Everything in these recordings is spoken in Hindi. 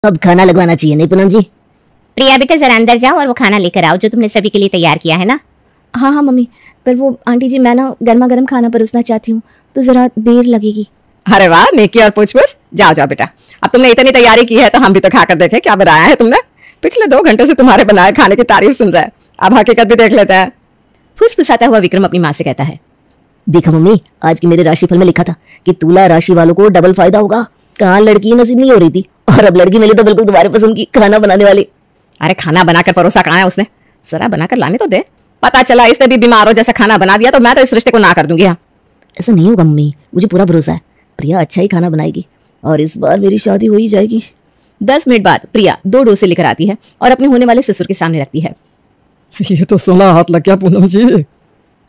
अब खाना लगवाना चाहिए नहीं पूनम जी? प्रिया बेटा जरा अंदर जाओ और वो खाना लेकर आओ जो तुमने सभी के लिए तैयार किया है ना। हाँ हाँ मम्मी, पर वो आंटी जी मैं ना गर्मा गर्म खाना परोसना चाहती हूँ तो जरा देर लगेगी। अरे वाह, नेकी और पूछ पूछ। जाओ जाओ बेटा, अब तुमने इतनी तैयारी की है तो हम भी तो खाकर देखें क्या बनाया है तुमने। पिछले 2 घंटे से तुम्हारे बनाए खाने की तारीफ सुन रहा है, अब हकीकत भी देख लेते हैं। फुसफुसाता हुआ विक्रम अपनी माँ से कहता है, देखा मम्मी, आज की मेरे राशिफल में लिखा था कि तुला राशि वालों को डबल फायदा होगा। कहाँ लड़की नसीब नहीं हो रही थी और अब लड़की मिली तो बिल्कुल तुम्हारे पसंद की खाना बनाने वाली। अरे खाना बनाकर परोसा कहाँ है उसने, जरा बनाकर लाने तो दे। पता चला इसने भी बीमार हो जैसा खाना बना दिया तो मैं तो इस रिश्ते को ना कर दूंगी। हाँ ऐसा नहीं होगा मम्मी, मुझे पूरा भरोसा है। प्रिया अच्छा ही खाना बनाएगी और इस बार मेरी शादी हो ही जाएगी। 10 मिनट बाद प्रिया 2 डोसे लेकर आती है और अपने होने वाले ससुर के सामने रखती है। ये तो सोना हाथ लग गया पूनम जी।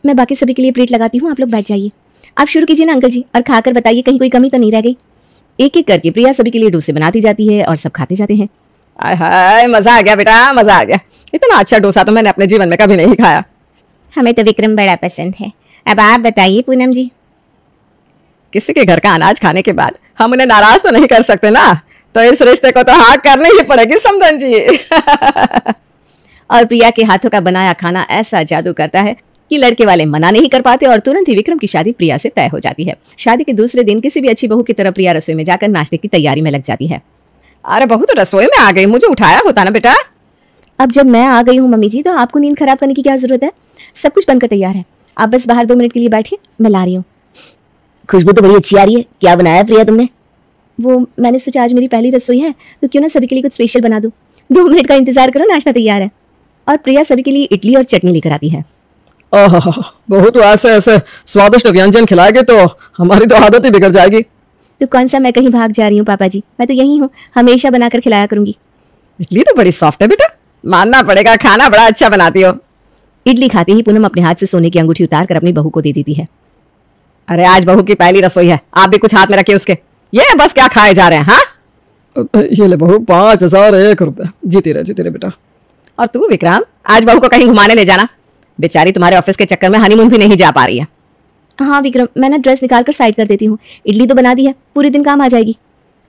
मैं बाकी सभी के लिए प्लेट लगाती हूँ, आप लोग बैठ जाइए। आप शुरू कीजिए ना अंकल जी, और खाकर बताइए कहीं कोई कमी तो नहीं रह गई। एक एक करके प्रिया सभी के लिए डोसे बनाती जाती है और सब खाते जाते हैं। हाय मजा आ गया बेटा, मजा आ गया। इतना अच्छा डोसा तो मैंने अपने जीवन में कभी नहीं खाया। हमें तो विक्रम बड़ा पसंद है। अब आप बताइए पूनम जी। किसी के घर का अनाज खाने के बाद हम उन्हें नाराज तो नहीं कर सकते ना, तो इस रिश्ते को तो हाँ करनी ही पड़ेगी समधन जी। और प्रिया के हाथों का बनाया खाना ऐसा जादू करता है कि लड़के वाले मना नहीं कर पाते और तुरंत ही विक्रम की शादी प्रिया से तय हो जाती है। शादी के दूसरे दिन किसी भी अच्छी बहू की तरह प्रिया रसोई में जाकर नाश्ते की तैयारी में लग जाती है। अरे बहू तो रसोई में आ गई, मुझे उठाया होता ना बेटा। अब जब मैं आ गई हूँ मम्मी जी तो आपको नींद खराब करने की क्या जरूरत है। सब कुछ बनकर तैयार है, आप बस बाहर 2 मिनट के लिए बैठिए, मैं ला रही हूँ। खुशबू तो बड़ी अच्छी आ रही है। क्या बनाया प्रिया तुमने? वो मैंने सोचा आज मेरी पहली रसोई है तो क्यों ना सभी के लिए कुछ स्पेशल बना दूँ। 2 मिनट का इंतजार करो, नाश्ता तैयार है। और प्रिया सभी के लिए इडली और चटनी लेकर आती है। बहुत ऐसे ऐसे स्वादिष्ट व्यंजन खिलाएंगे तो हमारी तो आदत ही बिगड़ जाएगी। तो कौन सा मैं कहीं भाग जा रही हूँ पापा जी, मैं तो यही हूँ, हमेशा बनाकर खिलाया करूंगी। इडली तो बड़ी सॉफ्ट है बेटा, मानना पड़ेगा, खाना बड़ा अच्छा बनाती हो। इडली खाते ही पूनम अपने हाथ से सोने की अंगूठी उतार कर अपनी बहू को दे देती है। अरे आज बहू की पहली रसोई है, आप भी कुछ हाथ में रखिए उसके। ये बस क्या खाए जा रहे हैं। हाँ ये ले बहू 5001 रुपए। जीती रहे बेटा। और तू विक्रम, आज बहू को कहीं घुमाने ले जाना, बेचारी तुम्हारे ऑफिस के चक्कर में हनीमून भी नहीं जा पा रही है। हाँ विक्रम, मैं ना ड्रेस निकाल कर साइड कर देती हूँ। इडली तो बना दी है, पूरे दिन काम आ जाएगी।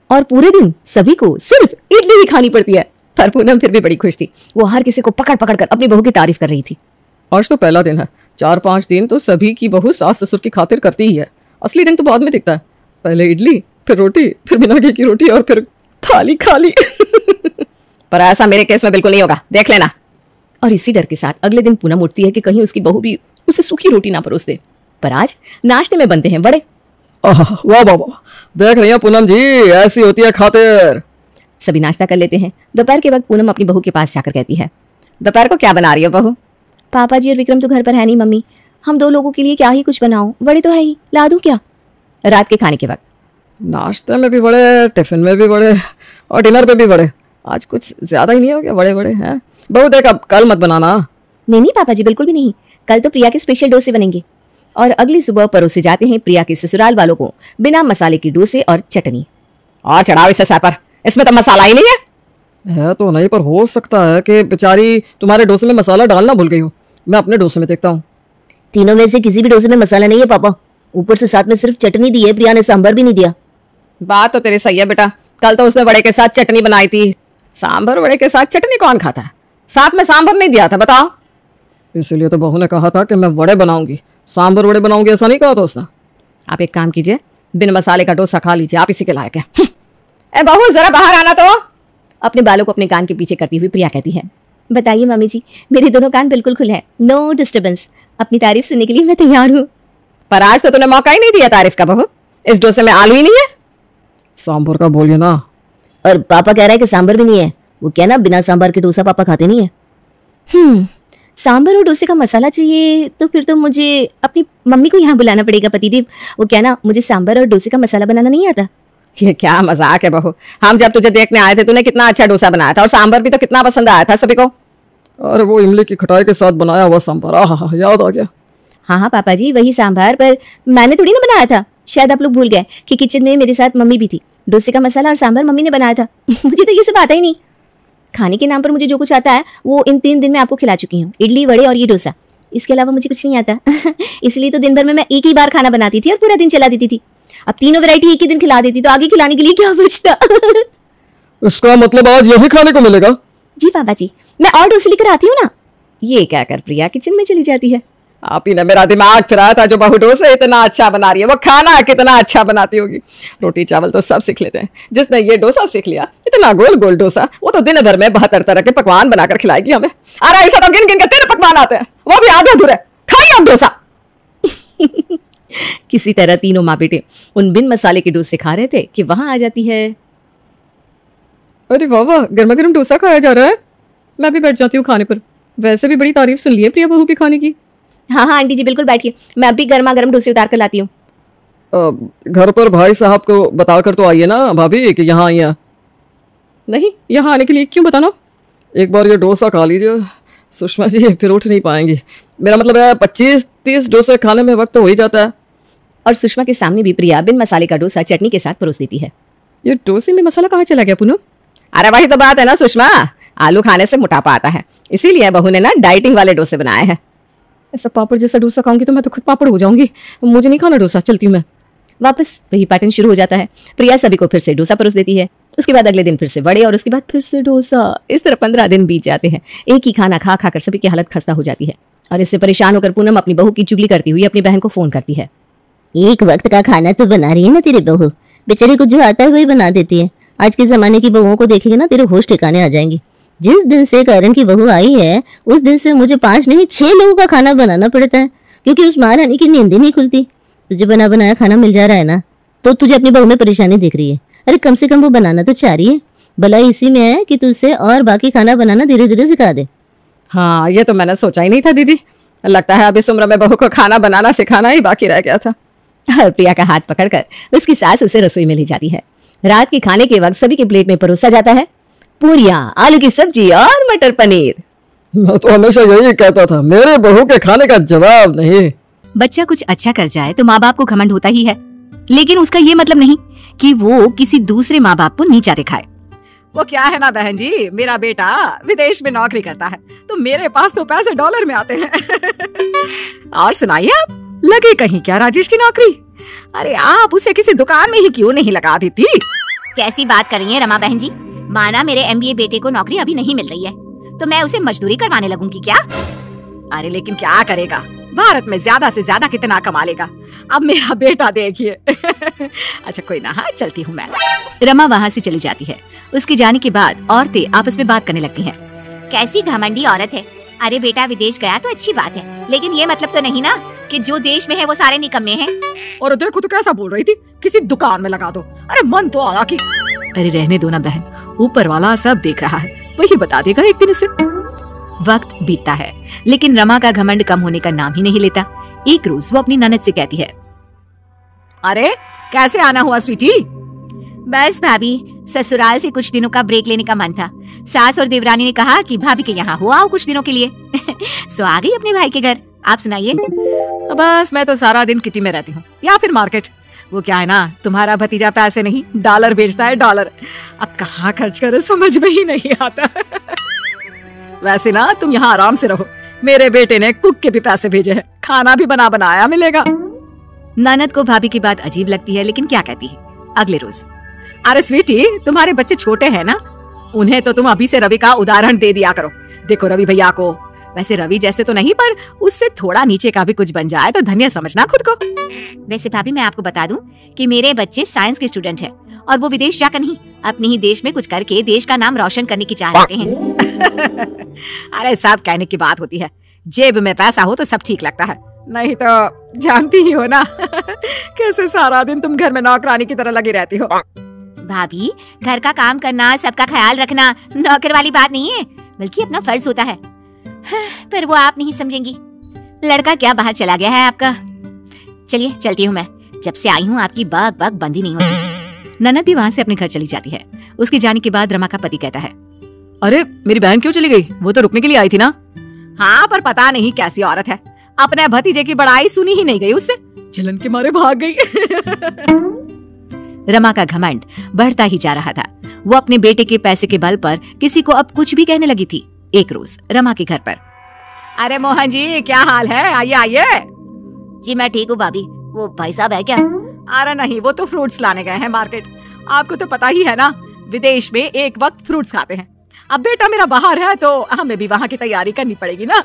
और पूरे दिन सभी को सिर्फ इडली ही खानी पड़ती है। पर पूनम फिर भी बड़ी खुश थी, वो हर किसी को पकड़ पकड़ कर अपनी बहू की तारीफ कर रही थी। आज तो पहला दिन है, 4-5 दिन तो सभी की बहू सास ससुर की खातिर करती ही है। असली दिन तो बाद में दिखता है, पहले इडली, फिर रोटी, फिर बिना घी की रोटी और फिर थाली खाली। पर ऐसा मेरे केस में बिल्कुल नहीं होगा, देख लेना। और इसी डर के साथ अगले दिन पूनम उठती है कि कहीं उसकी बहू भी उसे सूखी रोटी ना परोस दे। पर आज नाश्ते में बनते हैं बड़े। वाह बाबा, देख रही हैं पूनम जी, ऐसी होती है खातिर। सभी नाश्ता कर लेते हैं। दोपहर के वक्त पूनम अपनी बहू के पास जाकर कहती है, दोपहर को क्या बना रही हो बहू? पापा जी और विक्रम तो घर पर है नहीं मम्मी, हम 2 लोगों के लिए क्या ही कुछ बनाऊं, बड़े तो है ही, ला दूं क्या? रात के खाने के वक्त नाश्ते में भी बड़े, टिफिन में भी बड़े और डिनर पे भी बड़े। आज कुछ ज्यादा ही नहीं हो गया, बड़े बड़े हैं। बहू देख, अब कल मत बनाना। नहीं पापा जी, बिल्कुल भी नहीं। कल तो प्रिया के स्पेशल डोसे बनेंगे। और अगली सुबह परोसे जाते हैं प्रिया के ससुराल वालों को बिना मसाले की डोसे और चटनी। और चढ़ाओ इसे सर पर, इसमें तो मसाला ही नहीं है तो नहीं, पर हो सकता है कि बेचारी तुम्हारे डोसे में मसाला डालना भूल गई हो। मैं अपने डोसे में देखता हूँ। तीनों में से किसी भी डोसे में मसाला नहीं है पापा, ऊपर से साथ में सिर्फ चटनी दी है, प्रिया ने सांभर भी नहीं दिया। बात तो तेरी सही है बेटा, कल तो उसने बड़े के साथ चटनी बनाई थी। सांभर बड़े के साथ चटनी कौन खाता है? साथ में सांभर नहीं दिया था, बताओ। इसलिए तो बहू ने कहा था कि मैं वड़े बनाऊंगी, सांभर वड़े बनाऊंगी, ऐसा नहीं कहा था उसने। आप एक काम कीजिए, बिन मसाले का डोसा खा लीजिए, आप इसी के लायक है। ए बहू जरा बाहर आना तो। अपने बालों को अपने कान के पीछे करती हुई प्रिया कहती है, बताइए मम्मी जी, मेरे दोनों कान बिल्कुल खुले हैं, नो डिस्टर्बेंस। अपनी तारीफ सुनने के लिए मैं तैयार हूँ। पर आज तो तूने मौका ही नहीं दिया तारीफ का बहू, इस डोसे में आलू ही नहीं है। सांभर का बोलिए ना। और पापा कह रहा है कि सांभर भी नहीं है। वो क्या ना, बिना सांभर के डोसा पापा खाते नहीं है। सांभर और डोसे का मसाला चाहिए तो फिर तो मुझे अपनी मम्मी को यहाँ बुलाना पड़ेगा पतिदेव। वो क्या ना, मुझे सांभर और डोसे का मसाला बनाना नहीं आता। ये क्या मजाक है बहू, हम जब तुझे देखने आए थे तूने कितना अच्छा डोसा बनाया था और सांभर भी तो कितना पसंद आया था सभी को। अरे वो इमली की खटाई के साथ बनाया हुआ सांभर, आहा याद आ गया। हाँ पापा जी, वही सांभर, पर मैंने थोड़ी ना बनाया था। शायद आप लोग भूल गए कि किचन में मेरे साथ मम्मी भी थी। डोसे का मसाला और सांभर मम्मी ने बनाया था। मुझे तो ये सब आता ही नहीं। खाने के नाम पर मुझे जो कुछ आता है वो इन 3 दिन में आपको खिला चुकी हूँ, इडली, वड़े और ये डोसा। इसके अलावा मुझे कुछ नहीं आता। इसलिए तो दिन भर में मैं एक ही बार खाना बनाती थी और पूरा दिन चला देती थी। अब तीनों वैरायटी एक ही दिन खिला देती तो आगे खिलाने के लिए क्या बचता। इसका मतलब आज यही खाने को मिलेगा? जी बाबा जी, मैं और डोसे लेकर आती हूँ ना। ये क्या कर प्रिया किचन में चली जाती है। आप ही ने मेरा दिमाग फिराया था, जो बहू डोसा इतना अच्छा बना रही है, वो खाना कितना अच्छा बनाती होगी। रोटी चावल तो सब सीख लेते हैं, जिसने ये डोसा सीख लिया, इतना गोल गोल डोसा, वो तो दिन भर में 72 तरह के पकवान बनाकर खिलाएगी हमें। अरे ऐसा तो गिन गिन के 3 पकवान आते हैं, वो भी आधे अधूरे। खाइए आप डोसा। किसी तरह तीनों माँ बेटे उन बिन मसाले के डोसे खा रहे थे कि वहां आ जाती है। अरे वाह वाह, गर्मा गर्म डोसा खाया जा रहा है। मैं भी बैठ जाती हूँ खाने पर। वैसे भी बड़ी तारीफ सुन ली है प्रिया बहू के खाने की। हाँ हाँ आंटी जी बिल्कुल बैठिए, मैं अभी गर्मा गर्म डोसे उतार कर लाती हूँ। घर पर भाई साहब को बताकर तो आइए ना भाभी कि यहाँ आई हैं। नहीं, यहाँ आने के लिए क्यों बताना? एक बार ये डोसा खा लीजिए सुषमा जी, फिर उठ नहीं पाएंगी। मेरा मतलब है 25-30 डोसे खाने में वक्त तो हो ही जाता है। और सुषमा के सामने भी प्रिया बिन मसाले का डोसा चटनी के साथ परोस देती है। ये डोसे में मसाला कहाँ चला गया पूनम? अरे वही तो बात है ना सुषमा, आलू खाने से मोटापा आता है, इसीलिए बहू ने ना डाइटिंग वाले डोसे बनाए हैं। ऐसा पापड़ जैसा डोसा खाऊंगी तो मैं तो खुद पापड़ हो जाऊंगी। मुझे नहीं खाना डोसा, चलती हूँ मैं। वापस वही पैटर्न शुरू हो जाता है। प्रिया सभी को फिर से डोसा परोस देती है। उसके बाद अगले दिन फिर से वड़े और उसके बाद फिर से डोसा। इस तरह 15 दिन बीत जाते हैं। एक ही खाना खा खाकर सभी की हालत खस्ता हो जाती है और इससे परेशान होकर पूनम अपनी बहू की चुगली करती हुई अपनी बहन को फोन करती है। एक वक्त का खाना तो बना रही है ना तेरी बहू, बेचारी को जो आता है वही बना देती है। आज के जमाने की बहुओं को देखेगी ना तेरे होश ठिकाने आ जाएंगी। जिस दिन से करण की बहू आई है उस दिन से मुझे 5 नहीं 6 लोगों का खाना बनाना पड़ता है, क्योंकि उस महारानी की नींद ही नहीं खुलती। तुझे बना बनाया खाना मिल जा रहा है ना, तो तुझे अपनी बहू में परेशानी दिख रही है। अरे कम से कम वो बनाना तो चाह रही है। भलाई इसी में है कि तू उसे और बाकी खाना बनाना धीरे धीरे सिखा दे। हाँ, ये तो मैंने सोचा ही नहीं था दीदी। लगता है अब इस उम्र में बहू को खाना बनाना सिखाना ही बाकी रह गया था। और प्रिया का हाथ पकड़कर उसकी सास उसे रसोई में ले जाती है। रात के खाने के वक्त सभी के प्लेट में परोसा जाता है पूरियां, आलू की सब्जी और मटर पनीर। मैं तो हमेशा यही कहता था, मेरे बहू के खाने का जवाब नहीं। बच्चा कुछ अच्छा कर जाए तो माँ बाप को घमंड होता ही है, लेकिन उसका ये मतलब नहीं कि वो किसी दूसरे माँ बाप को नीचा दिखाए। वो क्या है ना बहन जी, मेरा बेटा विदेश में नौकरी करता है तो मेरे पास तो पैसे डॉलर में आते हैं। और सुनाइए, आप लगे कहीं क्या राजेश की नौकरी? अरे आप उसे किसी दुकान में ही क्यों नहीं लगा देती? कैसी बात कर रही है रमा बहन जी? माना मेरे MBA बेटे को नौकरी अभी नहीं मिल रही है तो मैं उसे मजदूरी करवाने लगूंगी क्या? अरे लेकिन क्या करेगा, भारत में ज्यादा से ज्यादा कितना कमा लेगा? अब मेरा बेटा देखिए। अच्छा कोई ना, हाँ चलती हूँ मैं। रमा वहाँ से चली जाती है। उसके जाने के बाद औरतें आपस में बात करने लगती हैं। कैसी घमंडी औरत है। अरे बेटा विदेश गया तो अच्छी बात है, लेकिन ये मतलब तो नहीं ना कि जो देश में है वो सारे निकम्मे हैं। और देखो तो कैसा बोल रही थी, किसी दुकान में लगा दो। अरे मन तो आया कि अरे रहने दो ना बहन, ऊपर वाला सब देख रहा है, वही बता देगा एक दिन इसे। वक्त बीतता है लेकिन रमा का घमंड कम होने का नाम ही नहीं लेता। एक रोज वो अपनी ननद से कहती है, अरे कैसे आना हुआ स्वीटी? बस भाभी, ससुराल से कुछ दिनों का ब्रेक लेने का मन था। सास और देवरानी ने कहा कि भाभी के यहाँ हो आओ कुछ दिनों के लिए। सो आ गई अपने भाई के घर। आप सुनाइए। बस मैं तो सारा दिन किटी में रहती हूँ या फिर मार्केट। वो क्या है ना, तुम्हारा भतीजा पैसे नहीं डॉलर बेचता है, डॉलर। अब कहाँ खर्च करे समझ में ही नहीं आता। वैसे ना तुम यहाँ आराम से रहो, मेरे बेटे ने कुक के भी पैसे भेजे हैं, खाना भी बना बनाया मिलेगा। ननद को भाभी की बात अजीब लगती है लेकिन क्या कहती है। अगले रोज, अरे स्वीटी तुम्हारे बच्चे छोटे हैं ना, उन्हें तो तुम अभी से रवि का उदाहरण दे दिया करो। देखो रवि भैया को, वैसे रवि जैसे तो नहीं पर उससे थोड़ा नीचे का भी कुछ बन जाए तो धन्य समझना खुद को। वैसे भाभी मैं आपको बता दूं कि मेरे बच्चे साइंस के स्टूडेंट हैं और वो विदेश जाकर नहीं अपने ही देश में कुछ करके देश का नाम रोशन करने की चाह रखते हैं। अरे सब कहने की बात होती है, जेब में पैसा हो तो सब ठीक लगता है, नहीं तो जानती ही हो ना कैसे सारा दिन तुम घर में नौकरानी की तरह लगी रहती हो। भाभी घर का काम करना, सबका ख्याल रखना नौकर वाली बात नहीं है, बल्कि अपना फर्ज होता है। पर वो आप नहीं समझेंगी। लड़का क्या बाहर चला गया है आपका। चलिए चलती हूँ मैं, जब से आई हूँ आपकी बक बक बंदी नहीं होती। ननद भी वहाँ से अपने घर चली जाती है। उसके जाने के बाद रमा का पति कहता है, अरे मेरी बहन क्यों चली गई? वो तो रुकने के लिए आई थी ना। हाँ पर पता नहीं कैसी औरत है, अपने भतीजे की बड़ाई सुनी ही नहीं गई उससे, जलन के मारे भाग गई। रमा का घमंड बढ़ता ही जा रहा था। वो अपने बेटे के पैसे के बल पर किसी को अब कुछ भी कहने लगी थी। एक रोज रमा के घर पर, अरे मोहन जी क्या हाल है, आइए आइए। जी मैं ठीक हूँ भाभी, वो भाई साहब है क्या? अरे नहीं, वो तो फ्रूट्स लाने गए हैं मार्केट। आपको तो पता ही है ना, विदेश में एक वक्त फ्रूट्स खाते हैं। अब बेटा मेरा बाहर है तो हमें भी वहाँ की तैयारी करनी पड़ेगी ना।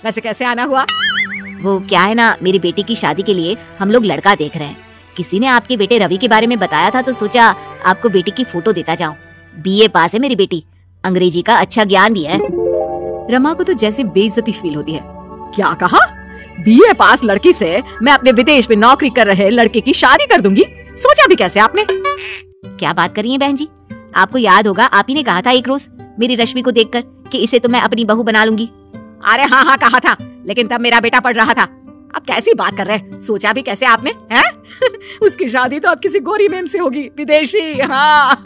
वैसे कैसे आना हुआ? वो क्या है ना, मेरी बेटी की शादी के लिए हम लोग लड़का देख रहे हैं। किसी ने आपके बेटे रवि के बारे में बताया था तो सोचा आपको बेटी की फोटो देता जाऊं। बीए पास है मेरी बेटी, अंग्रेजी का अच्छा ज्ञान भी है। रमा को तो जैसे बेइज्जती फील होती है। क्या कहा? बीए पास लड़की से मैं अपने विदेश में नौकरी कर रहे लड़के की शादी कर दूंगी? सोचा भी कैसे आपने? क्या बात कर रही है बहन जी? आपको याद होगा आप ही ने कहा था एक रोज मेरी रश्मि को देखकर कि इसे तो मैं अपनी बहू बना लूंगी। अरे हाँ हाँ कहा था, लेकिन तब मेरा बेटा पढ़ रहा था। अब कैसी बात कर रहे हैं? सोचा भी कैसे आपने? हैं? उसकी शादी तो अब किसी गोरी मेम से होगी, विदेशी। हाँ।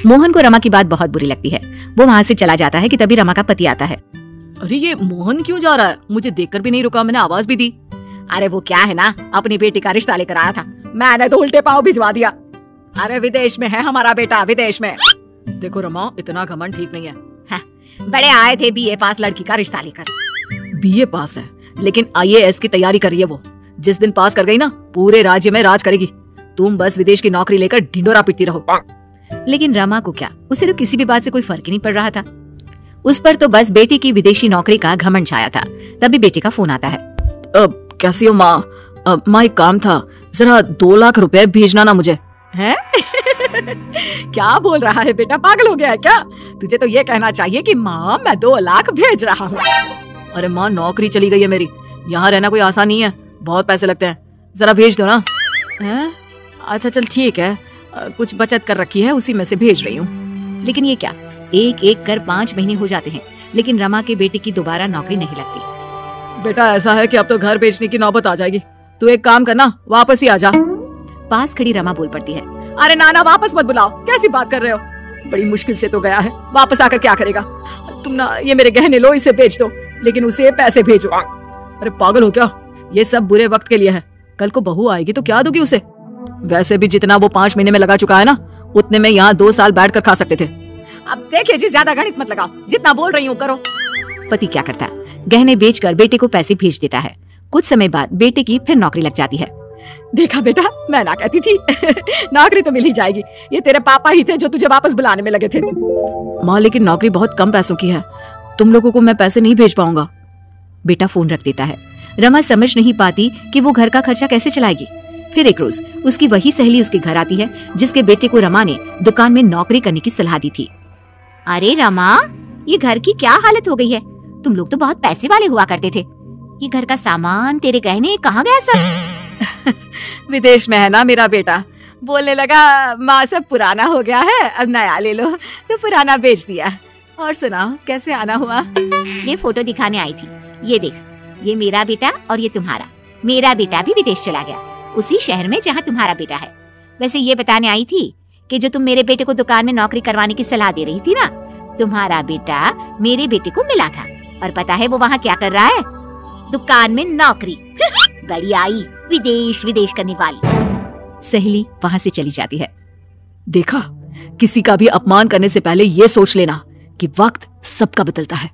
मोहन को रमा की बात बहुत बुरी लगती है। वो वहाँ से चला जाता है कि तभी रमा का पति आता है। अरे ये मोहन क्यों जा रहा है? मुझे देखकर भी नहीं रुका, मैंने आवाज भी दी। अरे वो क्या है ना, अपनी बेटी का रिश्ता लेकर आया था, मैंने तो उल्टे पाँव भिजवा दिया। अरे विदेश में है हमारा बेटा, विदेश में। देखो रमा, इतना घमंड ठीक नहीं है। हाँ, बड़े आए थे बीए पास लड़की का रिश्ता लेकर। बीए पास है लेकिन आईएएस की तैयारी कर रही है वो। जिस दिन पास कर गई ना, पूरे राज्य में राज करेगी। तुम बस विदेश की नौकरी लेकर ढिंडोरा पीटती रहो। लेकिन रमा को क्या, उसे तो किसी भी बात से कोई फर्क ही नहीं पड़ रहा था। उस पर तो बस बेटी की विदेशी नौकरी का घमंड छाया था। तभी बेटी का फोन आता है। कैसी हो माँ? माँ एक काम था, जरा 2 लाख रुपए भेजना ना मुझे। हैं? क्या बोल रहा है बेटा, पागल हो गया है क्या? तुझे तो ये कहना चाहिए कि माँ मैं 2 लाख भेज रहा हूँ। अरे माँ, नौकरी चली गई है मेरी, यहाँ रहना कोई आसान नहीं है, बहुत पैसे लगते हैं, जरा भेज दो ना। हैं? अच्छा चल ठीक है, कुछ बचत कर रखी है, उसी में से भेज रही हूँ। लेकिन ये क्या, एक एक कर 5 महीने हो जाते हैं, लेकिन रमा के बेटे की दोबारा नौकरी नहीं लगती। बेटा ऐसा है कि अब तो घर बेचने की नौबत आ जाएगी। तू एक काम करना, वापस ही आ जा। पास खड़ी रमा बोल पड़ती है। अरे नाना, वापस मत बुलाओ, कैसी बात कर रहे हो? बड़ी मुश्किल से तो गया है, वापस आकर क्या करेगा? तुम ना ये मेरे गहने लो, इसे बेच दो, लेकिन उसे पैसे भेजो। अरे पागल हो क्या? ये सब बुरे वक्त के लिए है, कल को बहू आएगी तो क्या दोगी उसे? वैसे भी जितना वो 5 महीने में लगा चुका है ना, उतने में यहाँ 2 साल बैठ कर खा सकते थे। अब देखिए जी, ज्यादा गणित मत लगाओ, जितना बोल रही हूँ करो। पति क्या करता है, गहने बेचकर बेटे को पैसे भेज देता है। कुछ समय बाद बेटे की फिर नौकरी लग जाती है। देखा बेटा, मैं ना कहती थी। नौकरी तो मिल ही जाएगी, ये तेरे पापा ही थे जो तुझे वापस बुलाने में लगे थे। माँ लेकिन नौकरी बहुत कम पैसों की है, तुम लोगों को मैं पैसे नहीं भेज पाऊंगा। बेटा फोन रख देता है। रमा समझ नहीं पाती कि वो घर का खर्चा कैसे चलाएगी। फिर एक रोज उसकी वही सहेली उसके घर आती है जिसके बेटे को रमा ने दुकान में नौकरी करने की सलाह दी थी। अरे रमा, ये घर की क्या हालत हो गई है? तुम लोग तो बहुत पैसे वाले हुआ करते थे। ये घर का सामान, तेरे गहने कहाँ गया सब? विदेश में है ना मेरा बेटा, बोलने लगा माँ सब पुराना हो गया है, अब नया ले लो, तो पुराना बेच दिया। और सुनाओ, कैसे आना हुआ? ये फोटो दिखाने आई थी। ये देख, ये मेरा बेटा और ये तुम्हारा। मेरा बेटा भी विदेश चला गया, उसी शहर में जहाँ तुम्हारा बेटा है। वैसे ये बताने आई थी कि जो तुम मेरे बेटे को दुकान में नौकरी करवाने की सलाह दे रही थी ना, तुम्हारा बेटा मेरे बेटे को मिला था। और पता है वो वहाँ क्या कर रहा है? दुकान में नौकरी। बड़ी आई विदेश विदेश करने वाली। सहेली वहाँ से चली जाती है। देखा, किसी का भी अपमान करने से पहले ये सोच लेना कि वक्त सबका बदलता है।